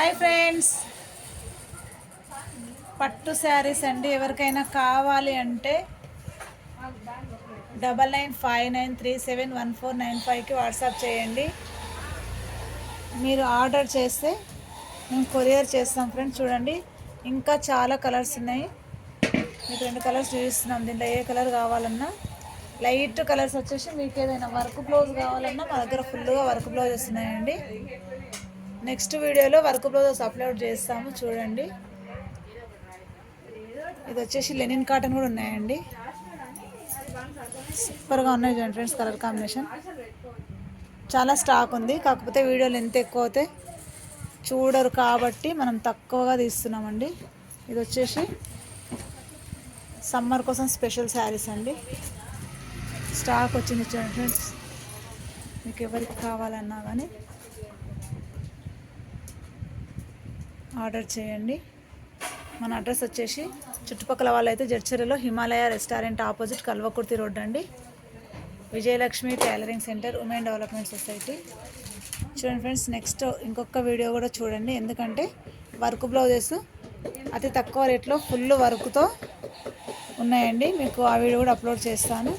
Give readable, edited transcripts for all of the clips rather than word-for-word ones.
Hi friends, పట్టు శారీస్ అండి. ఎవరికైనా కావాలి అంటే 9959371495కి వాట్సాప్ చేయండి. మీరు ఆర్డర్ చేస్తే మేము కొరియర్ చేస్తాం ఫ్రెండ్స్. చూడండి, ఇంకా చాలా కలర్స్ ఉన్నాయి. మీకు 2 కలర్స్ చూపిస్తున్నాం. దీంట్లో ఏ కలర్ కావాలన్నా లైట్ కలర్స్ వచ్చేసి, మీకు ఏదైనా వర్క్ బ్లౌజ్ కావాలన్నా మా దగ్గర ఫుల్గా వర్క్ బ్లౌజెస్ ఉన్నాయండి. నెక్స్ట్ వీడియోలో వర్క్ బ్లౌజెస్ అప్లోడ్ చేస్తాము. చూడండి, ఇది వచ్చేసి లెనిన్ కాటన్ కూడా ఉన్నాయండి. సూపర్గా ఉన్నాయి చూడండి ఫ్రెండ్స్. కలర్ కాంబినేషన్ చాలా స్టాక్ ఉంది. కాకపోతే వీడియోలు ఎంత ఎక్కువ అవుతాయి చూడరు కాబట్టి మనం తక్కువగా తీస్తున్నామండి. ఇది వచ్చేసి సమ్మర్ కోసం స్పెషల్ శారీస్ అండి. స్టాక్ వచ్చింది చూడండి ఫ్రెండ్స్. మీకు ఎవరికి కావాలన్నా కానీ ఆర్డర్ చేయండి. మన అడ్రస్ వచ్చేసి చుట్టుపక్కల వాళ్ళైతే జడ్చర్లలో Himalaya restaurant opposite Kalwakurthy road అండి. Vijayalakshmi tailoring centre, women development society. చూడండి ఫ్రెండ్స్, నెక్స్ట్ ఇంకొక వీడియో కూడా చూడండి. ఎందుకంటే వర్క్ బ్లౌజెస్ అతి తక్కువ రేట్లో ఫుల్ వర్క్తో ఉన్నాయండి. మీకు ఆ వీడియో కూడా అప్లోడ్ చేస్తాను.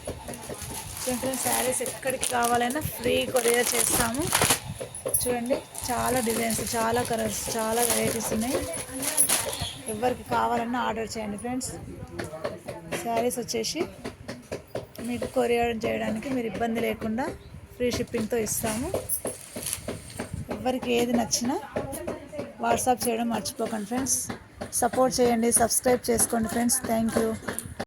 చూడండి ఫ్రెండ్స్, శారీస్ ఎక్కడికి కావాలన్నా ఫ్రీ కొరియర్ చేస్తాము. చూడండి, చాలా డిజైన్స్, చాలా కలర్స్, చాలా వెరైటీస్ ఉన్నాయి. ఎవరికి కావాలన్నా ఆర్డర్ చేయండి ఫ్రెండ్స్. శారీస్ వచ్చేసి మీకు కొరియర్ చేయడానికి మీరు ఇబ్బంది లేకుండా ఫ్రీ షిప్పింగ్తో ఇస్తాము. ఎవరికి ఏది నచ్చినా వాట్సాప్ చేయడం మర్చిపోకండి ఫ్రెండ్స్. సపోర్ట్ చేయండి, సబ్స్క్రైబ్ చేసుకోండి ఫ్రెండ్స్. Thank you.